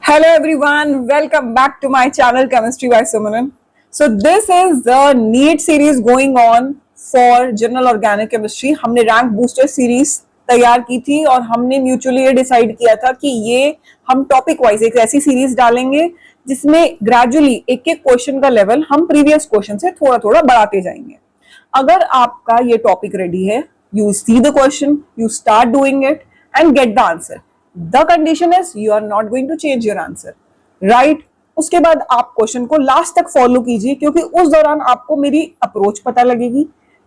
Hello everyone, welcome back to my channel Chemistry by Sumanan. So this is the NEET series going on for General Organic Chemistry. हमने rank booster series तैयार की थी और हमने mutually ये decide किया था कि ये हम टॉपिक वाइज एक ऐसी सीरीज डालेंगे जिसमें ग्रेजुअली एक एक क्वेश्चन का लेवल हम प्रीवियस क्वेश्चन से थोड़ा थोड़ा बढ़ाते जाएंगे. अगर आपका ये टॉपिक रेडी है, you see the question, you start doing it and get the answer. The condition is you are not going to change your answer, right? उसके बाद आप क्वेश्चन को लास्ट तक फॉलो कीजिए क्योंकि उस दौरान आपको मेरी अप्रोच पता लगेगी,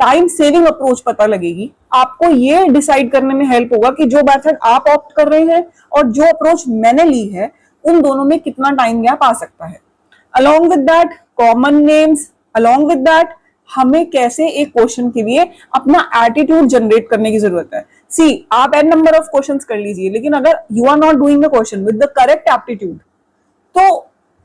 टाइम सेविंग अप्रोच पता लगेगी. आपको ये डिसाइड करने में हेल्प होगा कि जो मेथड आप ऑप्ट कर रहे हैं और जो अप्रोच मैंने ली है उन दोनों में कितना टाइम गैप आ सकता है. Along with that common names, along with that हमें कैसे एक क्वेश्चन के लिए अपना एटीट्यूड जनरेट करने की जरूरत है. सी, आप एन नंबर ऑफ क्वेश्चंस कर लीजिए, लेकिन अगर you are not doing the question with the correct aptitude तो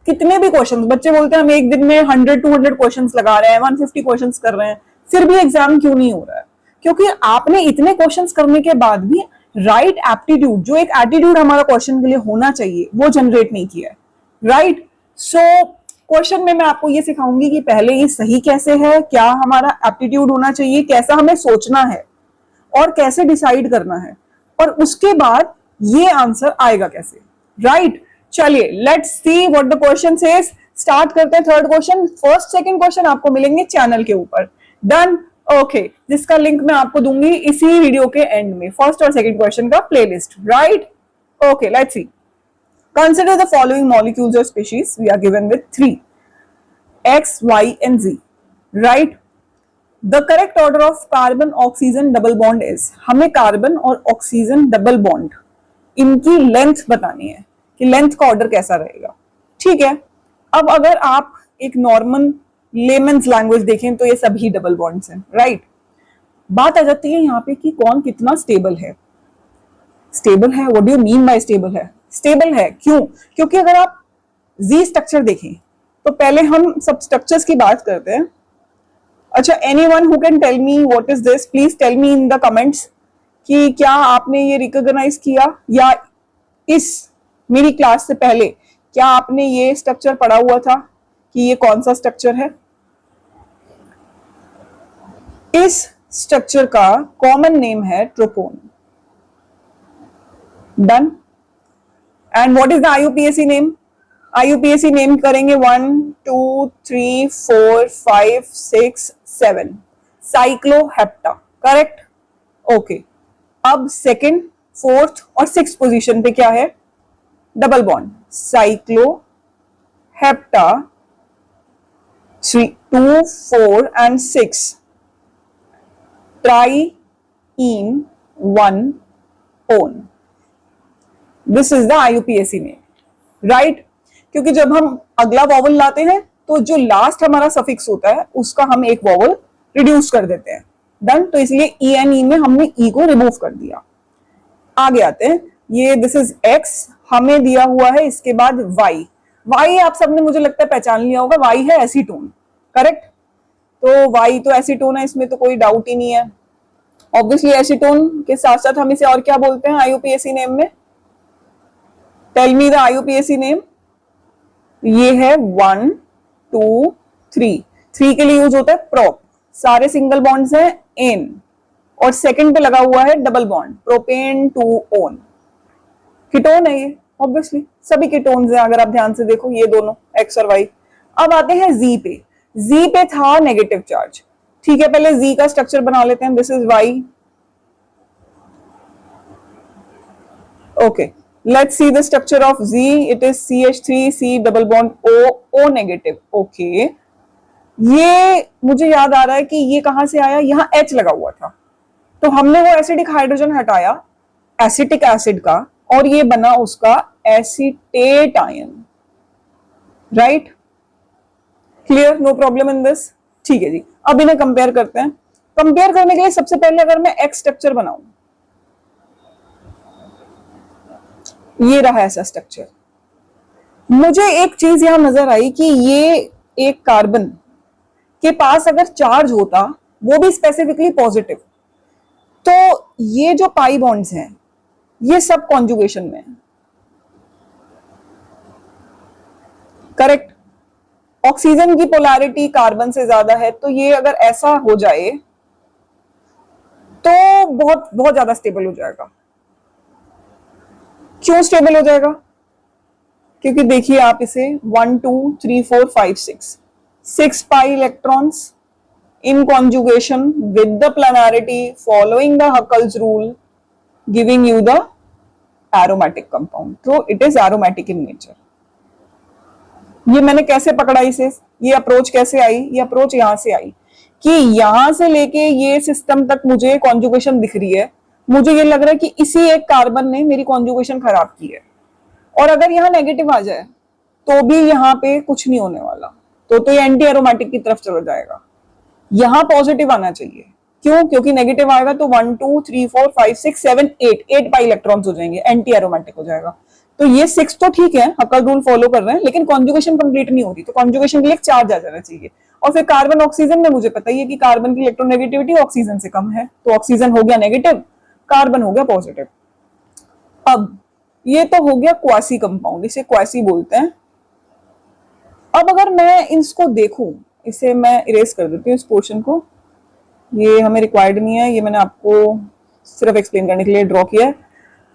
कितने भी क्वेश्चंस, बच्चे बोलते हैं हम एक दिन में 100-200 क्वेश्चंस लगा रहे हैं, 150 क्वेश्चंस कर रहे हैं, फिर भी एग्जाम क्यों नहीं हो रहा है? क्योंकि आपने इतने क्वेश्चंस करने के बाद भी राइट एप्टीट्यूड, जो एक एटीट्यूड हमारा क्वेश्चन के लिए होना चाहिए, वो जनरेट नहीं किया है, राइट? सो क्वेश्चन में मैं आपको ये सिखाऊंगी कि पहले ये सही कैसे है, क्या हमारा एप्टीट्यूड होना चाहिए, कैसा हमें सोचना है और कैसे डिसाइड करना है, और उसके बाद ये आंसर आएगा कैसे, राइट? चलिए let's see what the question says. Start करते हैं third question. First second question आपको मिलेंगे चैनल के ऊपर. Done, okay. जिसका लिंक मैं आपको दूंगी इसी वीडियो के एंड में, फर्स्ट और सेकंड क्वेश्चन का playlist, right? Okay, let's see. Consider the following molecules or species. We are given with 3, X, Y and Z, right? The correct order of carbon oxygen double bond is, हमें carbon और oxygen double bond इनकी length बतानी है कि length का order कैसा रहेगा. ठीक है. अब अगर आप एक नॉर्मल लेमन्स लैंग्वेज देखें तो ये सभी डबल बॉन्ड्स हैं, राइट? बात आ जाती है यहाँ पे कि कौन कितना स्टेबल है. स्टेबल है, what do you mean by stable है? स्टेबल है क्यों? क्योंकि अगर आप जी स्ट्रक्चर देखें तो पहले हम सब स्ट्रक्चर्स की बात करते हैं. अच्छा, anyone who can tell me what is this? Please tell me in the comments कि क्या आपने ये रिकॉग्नाइज किया या इस मेरी क्लास से पहले क्या आपने ये स्ट्रक्चर पढ़ा हुआ था कि ये कौन सा स्ट्रक्चर है. इस स्ट्रक्चर का कॉमन नेम है ट्रोपोन. Done. And what is the IUPAC name? IUPAC name करेंगे 1, 2, 3, 4, 5, 6, 7. Cyclohepta, correct? ओके. अब सेकंड, फोर्थ और सिक्स पोजीशन पे क्या है? Double bond. Cyclohepta 3, 2, 4 and 6. Triene 1 one. This is the IUPAC name, right? क्योंकि जब हम अगला वॉवल लाते हैं तो जो लास्ट हमारा सफिक्स होता है उसका हम एक वॉवल रिड्यूस कर देते हैं. डन. तो इसलिए ENE में हमने E को रिमूव कर दिया. आगे आते हैं. ये दिस इज X, हमें दिया हुआ है. इसके बाद Y. Y आप सबने मुझे लगता है पहचान लिया होगा. Y है एसीटोन, करेक्ट? तो Y तो एसीटोन है, इसमें तो कोई डाउट ही नहीं है. ऑब्वियसली एसीटोन के साथ साथ हम इसे और क्या बोलते हैं IUPAC नेम में? Tell me the IUPAC name. ये है 1, 2, 3. 3 के लिए यूज होता है प्रोप. सारे सिंगल बॉन्ड्स हैं एन और सेकंड पे लगा हुआ है double bond, propane 2 own. Ketone है ये, ऑब्वियसली सभी कीटोन्स हैं अगर आप ध्यान से देखो, ये दोनों एक्स और वाई. अब आते हैं जी पे. जी पे था नेगेटिव चार्ज. ठीक है, पहले जी का स्ट्रक्चर बना लेते हैं. This is Y. Okay, let's see the structure of Z. It is CH3, C double bond O, O negative. Okay. ये मुझे याद आ रहा है कि ये कहां से आया, यहाँ H लगा हुआ था तो हमने वो एसिडिक हाइड्रोजन हटाया एसिटिक एसिड का और ये बना उसका acetate ion, right? Clear? No problem in this. ठीक है जी. अब इन्हें कंपेयर करते हैं. कंपेयर करने के लिए सबसे पहले अगर मैं X स्ट्रक्चर बनाऊं, ये रहा ऐसा स्ट्रक्चर. मुझे एक चीज यहां नजर आई कि ये एक कार्बन के पास अगर चार्ज होता, वो भी स्पेसिफिकली पॉजिटिव, तो ये जो पाई बॉन्ड्स हैं ये सब कॉन्जुगेशन में है. करेक्ट। ऑक्सीजन की पोलैरिटी कार्बन से ज्यादा है, तो ये अगर ऐसा हो जाए तो बहुत बहुत ज्यादा स्टेबल हो जाएगा। क्यों स्टेबल हो जाएगा? क्योंकि देखिए आप इसे 1 2 3 4 5 6 pi electrons in conjugation with the planarity following the Huckel's rule giving you the aromatic compound. So it is aromatic in nature. ये मैंने कैसे पकड़ा इसे, ये अप्रोच कैसे आई? ये अप्रोच यहां से आई कि यहां से लेके ये सिस्टम तक मुझे कॉन्जुगेशन दिख रही है, मुझे ये लग रहा है कि इसी एक कार्बन ने मेरी कॉन्जुगेशन खराब की है, और अगर यहाँ नेगेटिव आ जाए तो भी यहाँ पे कुछ नहीं होने वाला, तो ये एंटी एरोमेटिक की तरफ चला जाएगा। यहां पॉजिटिव आना चाहिए। क्यों? क्योंकि नेगेटिव आएगा तो 1 2 3 4 5 6 7 8 पाई इलेक्ट्रॉन्स हो जाएंगे, एंटी एरोमेटिक हो जाएगा। तो ये 6 तो ठीक है, हकल रूल फॉलो कर रहे हैं, लेकिन कॉन्जुगेशन कंप्लीट नहीं हो रही, तो कॉन्जुगेशन के लिए चार्ज आ जाना चाहिए। और फिर कार्बन ऑक्सीजन में मुझे पता ही है कि कार्बन की इलेक्ट्रोनेगेटिविटी ऑक्सीजन से कम है, तो ऑक्सीजन हो गया नेगेटिव, कार्बन हो गया पॉजिटिव। अब ये तो हो गया क्वासी कंपाउंड, इसे क्वासी बोलते हैं। अब अगर मैं इसको देखूं, इसे मैं इरेज कर देती हूँ इस पोर्शन को, ये हमें रिक्वायर्ड नहीं है, ये मैंने आपको सिर्फ एक्सप्लेन करने के लिए ड्रॉ किया है।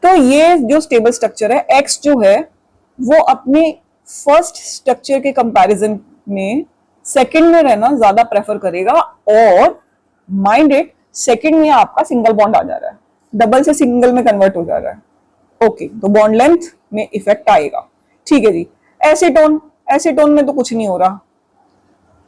तो ये जो स्टेबल स्ट्रक्चर है एक्स जो है वो अपने फर्स्ट स्ट्रक्चर के कंपैरिजन में सेकंड में रहना ज्यादा प्रेफर करेगा, और माइंड इट सेकंड में आपका सिंगल बॉन्ड आ जा रहा है, डबल से सिंगल में कन्वर्ट हो जा रहा है। ओके, तो बॉन्ड लेंथ में इफेक्ट आएगा। ठीक है जी। एसीटोन, एसीटोन में तो कुछ नहीं हो रहा,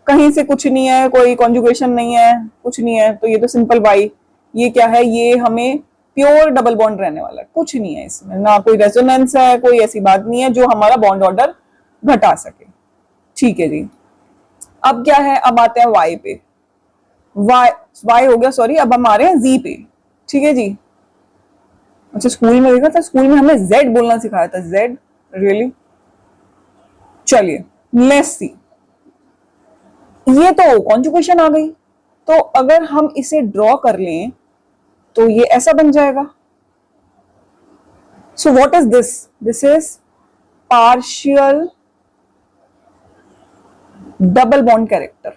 कहीं से कुछ नहीं है, कोई कॉन्जुगेशन नहीं है, कुछ नहीं है, तो ये तो सिंपल बाई। ये क्या है? ये हमें प्योर डबल बॉन्ड रहने वाला है, कुछ नहीं है इसमें, ना कोई रेजोनेंस है, कोई ऐसी बात नहीं है जो हमारा बॉन्ड ऑर्डर घटा सके। ठीक है जी। अब क्या है? अब आते हैं वाई पे। वाई हो गया, सॉरी, अब हम आ रहे हैं जी पे। ठीक है जी। अच्छा, स्कूल में देखा था, स्कूल में हमें जेड बोलना सिखाया था, जेड, रियली? चलिए लेट्स सी, ये तो कॉन्जुगेशन आ गई, तो अगर हम इसे ड्रॉ कर लें तो ये ऐसा बन जाएगा। So what is this? This is partial double bond character.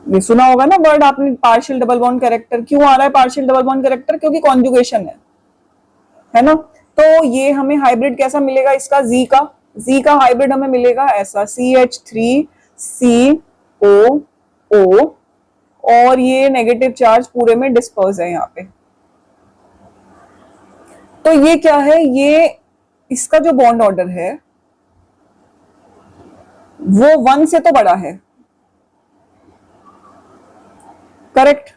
ये सुना होगा ना वर्ड आपने, पार्शियल डबल बॉन्ड कैरेक्टर। क्यों आ रहा है पार्शियल डबल बॉन्ड कैरेक्टर? क्योंकि कॉन्जुगेशन है ना। तो ये हमें हाइब्रिड कैसा मिलेगा इसका? जी का, जी का हाइब्रिड हमें मिलेगा ऐसा, CH3CO, और ये नेगेटिव चार्ज पूरे में डिस्पर्स है यहाँ पे। तो ये क्या है? ये इसका जो बॉन्ड ऑर्डर है वो 1 से तो बड़ा है, करेक्ट?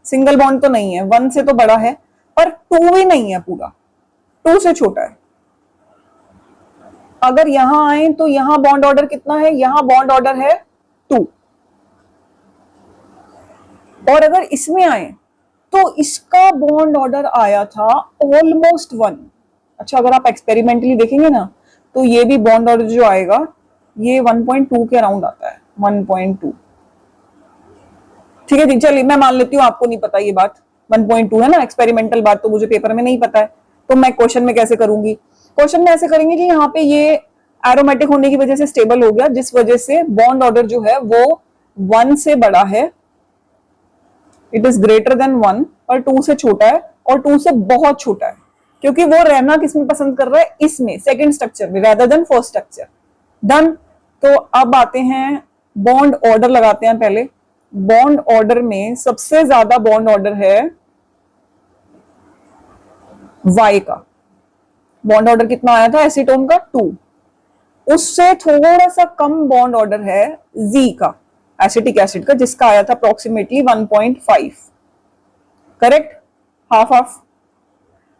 सिंगल बॉन्ड तो नहीं है, 1 से तो बड़ा है, पर 2 भी नहीं है, पूरा 2 से छोटा है। अगर यहां आए तो यहां बॉन्ड ऑर्डर कितना है? यहां बॉन्ड ऑर्डर है 2, और अगर इसमें आए तो इसका बॉन्ड ऑर्डर आया था ऑलमोस्ट 1। अच्छा, अगर आप एक्सपेरिमेंटली देखेंगे ना तो ये भी बॉन्ड ऑर्डर जो आएगा ये 1.2 के अराउंड आता है, 1.2। ठीक है जी। चलिए मैं मान लेती हूँ आपको नहीं पता ये बात, 1.2 है ना, एक्सपेरिमेंटल बात तो मुझे पेपर में नहीं पता है, तो मैं क्वेश्चन में कैसे करूंगी? क्वेश्चन में ऐसे करेंगे कि यहाँ पे ये एरोमेटिक होने की वजह से स्टेबल हो गया, जिस वजह से बॉन्ड ऑर्डर जो है वो 1 से बड़ा है, इट इज ग्रेटर देन 1, और 2 से छोटा है, और 2 से बहुत छोटा है, क्योंकि वो रहना किसमें पसंद कर रहा है? इसमें, सेकंड स्ट्रक्चर में, rather then first structure. Done. तो अब आते हैं बॉन्ड ऑर्डर लगाते हैं पहले। बॉन्ड ऑर्डर में सबसे ज्यादा बॉन्ड ऑर्डर है वाई का। बॉन्ड ऑर्डर कितना आया था एसीटोन का? 2। उससे थोड़ा सा कम बॉन्ड ऑर्डर है जी का, एसिटिक एसिड का, जिसका आया था approximately 1.5, correct? Half half.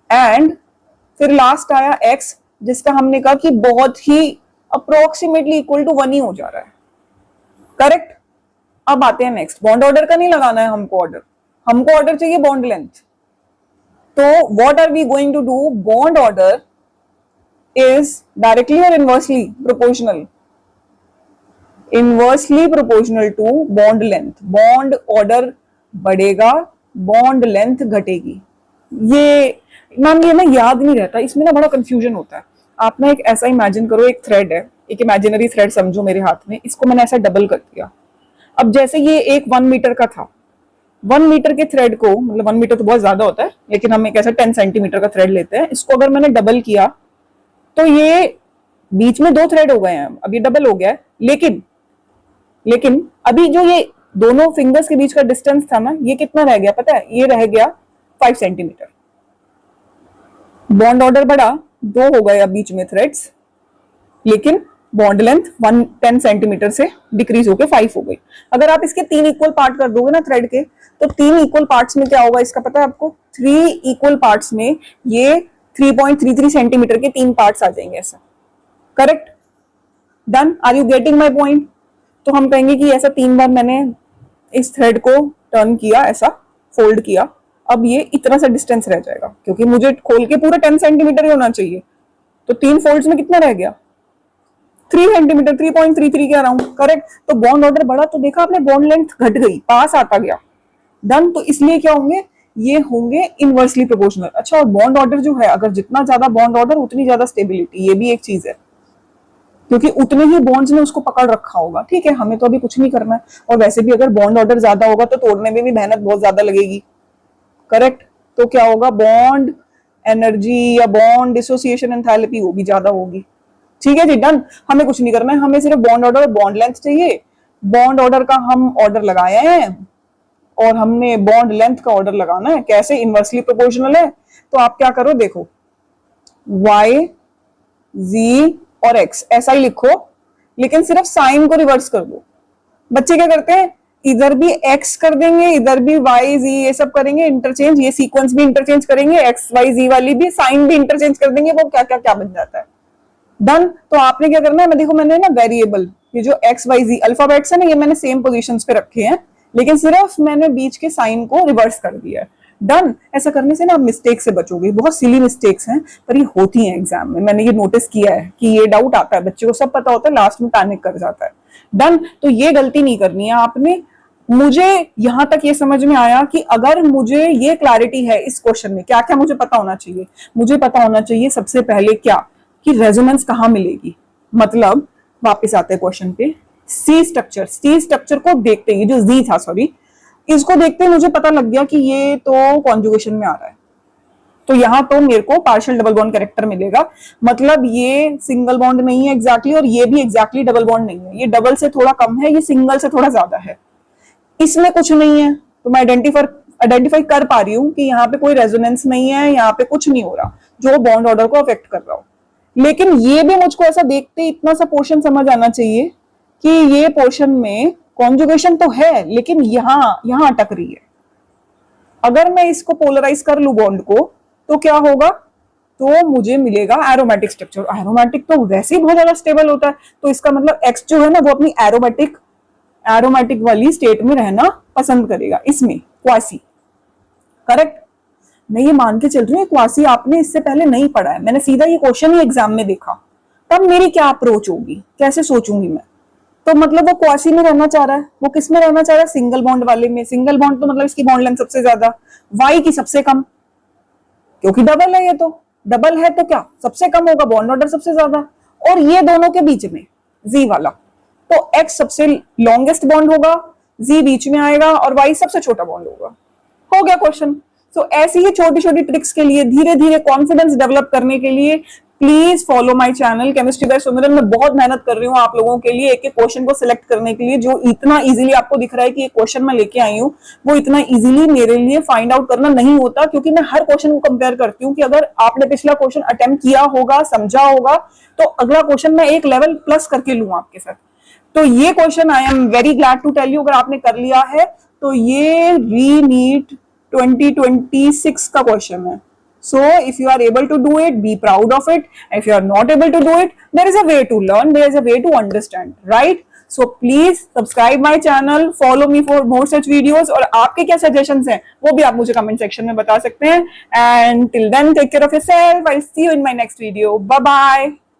And फिर लास्ट आया एक्स, जिसका हमने कहा कि बहुत ही अप्रोक्सीमेटली इक्वल टू 1 ही हो जा रहा है, करेक्ट? अब आते हैं नेक्स्ट, बॉन्ड ऑर्डर का नहीं लगाना है हमको ऑर्डर, हमको ऑर्डर चाहिए बॉन्ड लेंथ। तो what are we going to do? Bond order is directly or inversely proportional, inversely proportional to bond length. Bond order बढ़ेगा, बॉन्ड लेंथ घटेगी। ये मैम ये ना याद नहीं रहता, इसमें ना बड़ा कंफ्यूजन होता है। आप ना एक ऐसा इमेजिन करो, एक थ्रेड है, एक इमेजिनरी थ्रेड समझो मेरे हाथ में, इसको मैंने ऐसा डबल कर दिया। अब जैसे ये एक 1 मीटर का था, 1 मीटर के थ्रेड को, मतलब 1 मीटर तो बहुत ज्यादा होता है, लेकिन हम एक ऐसा 10 सेंटीमीटर का थ्रेड लेते हैं, इसको अगर मैंने डबल किया तो ये बीच में 2 थ्रेड हो गए हैं, अब ये डबल हो गया है। लेकिन लेकिन अभी जो ये दोनों फिंगर्स के बीच का डिस्टेंस था ना, ये कितना रह गया पता है? ये रह गया 5 सेंटीमीटर। बॉन्ड ऑर्डर बढ़ा, 2 हो गए अब बीच में थ्रेड्स, लेकिन बॉन्ड लेंथ 10 सेंटीमीटर से डिक्रीज होकर 5 हो गई। अगर आप इसके 3 इक्वल पार्ट कर दोगे ना थ्रेड के, तो 3 इक्वल पार्ट्स में क्या होगा इसका पता है आपको? 3 इक्वल पार्ट्स में ये 3.33 सेंटीमीटर के 3 पार्ट्स आ जाएंगे ऐसा। Correct? Done? Are you getting my point? तो हम कहेंगे कि ऐसा 3 बार मैंने इस थ्रेड को टर्न किया, ऐसा फोल्ड किया, अब ये इतना सा डिस्टेंस रह जाएगा, क्योंकि मुझे खोल के पूरा 10 सेंटीमीटर ही होना चाहिए। तो 3 फोल्ड्स में कितना रह गया? 3 सेंटीमीटर, 3.33 के अराउंड। करेक्ट? तो बॉन्ड ऑर्डर बढ़ा तो देखा आपने, बॉन्ड लेंथ घट गई, पास आता गया। डन? तो इसलिए क्या होंगे? ये होंगे इनवर्सली प्रोपोर्शनल। अच्छा, और बॉन्ड ऑर्डर जो है, अगर जितना ज्यादा बॉन्ड ऑर्डर उतनी ज्यादा स्टेबिलिटी, ये भी एक चीज है, क्योंकि उतने ही बॉन्ड्स ने उसको पकड़ रखा होगा। ठीक है, हमें तो अभी कुछ नहीं करना है, और वैसे भी अगर बॉन्ड ऑर्डर ज्यादा होगा तो तोड़ने में भी मेहनत बहुत ज्यादा लगेगी। करेक्ट? तो क्या होगा? बॉन्ड एनर्जी या बॉन्ड डिसोसिएशन एंथैल्पी वो भी ज्यादा होगी। ठीक है जी, डन। हमें कुछ नहीं करना है, हमें सिर्फ बॉन्ड ऑर्डर और बॉन्ड लेंथ चाहिए। बॉन्ड ऑर्डर का हम ऑर्डर लगाए हैं और हमने बॉन्ड लेंथ का ऑर्डर लगाना है। कैसे? इनवर्सली प्रोपोर्शनल है। तो आप क्या करो, देखो, y, z और x ऐसा ही लिखो, लेकिन सिर्फ साइन को रिवर्स कर दो। बच्चे क्या करते हैं, इधर भी x कर देंगे, इधर भी y, z ये सब करेंगे इंटरचेंज, ये सीक्वेंस भी इंटरचेंज करेंगे, x, y, z वाली भी साइन भी इंटरचेंज कर देंगे, वो क्या क्या क्या बन जाता है। डन? तो आपने क्या करना है, मैं देखो मैंने ना वेरिएबल, ये जो x, y, z अल्फाबेट्स है ना, ये मैंने सेम पोजीशंस पे रखे हैं, लेकिन सिर्फ मैंने बीच के साइन को रिवर्स कर दिया है। डन? ऐसा करने से ना आप मिस्टेक से बचोगे। बहुत सिली मिस्टेक्स हैं, पर ये होती हैं एग्जाम में, मैंने ये नोटिस किया है कि ये डाउट आता है, बच्चे को सब पता होता है, लास्ट में पैनिक कर जाता है। डन? तो ये गलती नहीं करनी है आपने। मुझे यहां तक ये समझ में आया कि अगर मुझे ये क्लैरिटी है इस क्वेश्चन में, क्या क्या मुझे पता होना चाहिए? मुझे पता होना चाहिए सबसे पहले क्या, कि रेजोनेंस कहां मिलेगी। मतलब वापस आते हैं क्वेश्चन पे, सी स्ट्रक्चर को देखते ही, जो जी था सॉरी, इसको देखते मुझे पता लग गया कि ये तो कॉन्जुगेशन में आ रहा है, तो यहां तो मेरे को पार्शियल डबल बॉन्ड कैरेक्टर मिलेगा। मतलब ये सिंगल बॉन्ड नहीं है एग्जैक्टली, और ये भी एग्जैक्टली डबल बॉन्ड नहीं है, ये डबल से थोड़ा कम है, ये सिंगल से थोड़ा ज्यादा है, इसमें कुछ नहीं है। तो मैं आइडेंटिफाई कर पा रही हूं कि यहाँ पे कोई रेजोनेंस नहीं है, यहाँ पे कुछ नहीं हो रहा जो बॉन्ड ऑर्डर को अफेक्ट कर रहा हो। लेकिन ये भी मुझको ऐसा देखते इतना सा पोर्शन समझ आना चाहिए कि ये पोर्शन में कॉन्जुगेशन तो है, लेकिन यहां अटक रही है। अगर मैं इसको पोलराइज कर लूं बॉन्ड को, तो क्या होगा? तो मुझे मिलेगा एरोमेटिक स्ट्रक्चर। एरोमेटिक तो वैसे ही बहुत ज्यादा स्टेबल होता है, तो इसका मतलब एक्स जो है ना, वो अपनी एरोमेटिक वाली स्टेट में रहना पसंद करेगा, इसमें क्वासी। करेक्ट? मैं ये मान के चल रही हूँ क्वासी आपने इससे पहले नहीं पढ़ा है, मैंने सीधा ये क्वेश्चन ही एग्जाम में देखा, तब मेरी क्या अप्रोच होगी, कैसे सोचूंगी मैं। तो मतलब वो क्वासी में रहना चाह रहा है, वो किस में रहना चाह रहा है? सिंगल बॉन्ड वाले में। सिंगल बॉन्ड तो मतलब इसकी बॉन्ड लेंथ सबसे ज्यादा, वाई की सबसे कम, क्योंकि डबल है, ये तो डबल है तो क्या सबसे कम होगा, बॉन्ड ऑर्डर सबसे ज्यादा, और ये दोनों के बीच में जी वाला, तो एक्स सबसे लॉन्गेस्ट बॉन्ड होगा, जी बीच में आएगा, और वाई सबसे छोटा बॉन्ड होगा। हो गया क्वेश्चन। सो ऐसी ही छोटी छोटी ट्रिक्स के लिए, धीरे धीरे कॉन्फिडेंस डेवलप करने के लिए, please follow my channel chemistry bye सुमिरन। मैं बहुत मेहनत कर रही हूँ आप लोगों के लिए, एक एक क्वेश्चन को सिलेक्ट करने के लिए। जो इतना इजीली आपको दिख रहा है कि एक क्वेश्चन मैं लेके आई हूँ, वो इतना इजीली मेरे लिए फाइंड आउट करना नहीं होता, क्योंकि मैं हर क्वेश्चन को कंपेयर करती हूँ कि अगर आपने पिछला क्वेश्चन अटेम्प्ट किया होगा, समझा होगा, तो अगला क्वेश्चन मैं एक लेवल प्लस करके लूँ आपके साथ। तो ये question I am very glad to tell you, अगर आपने कर लिया है तो ये री-नीट 2026 का क्वेश्चन है। So if you are able to do it, be proud of it. If you are not able to do it, there is a way to learn, there is a way to understand, right? So please subscribe my channel, follow me for more such videos. और आपके क्या suggestions हैं वो भी आप मुझे comment section में बता सकते हैं. And till then, take care of yourself. I'll see you in my next video. Bye bye.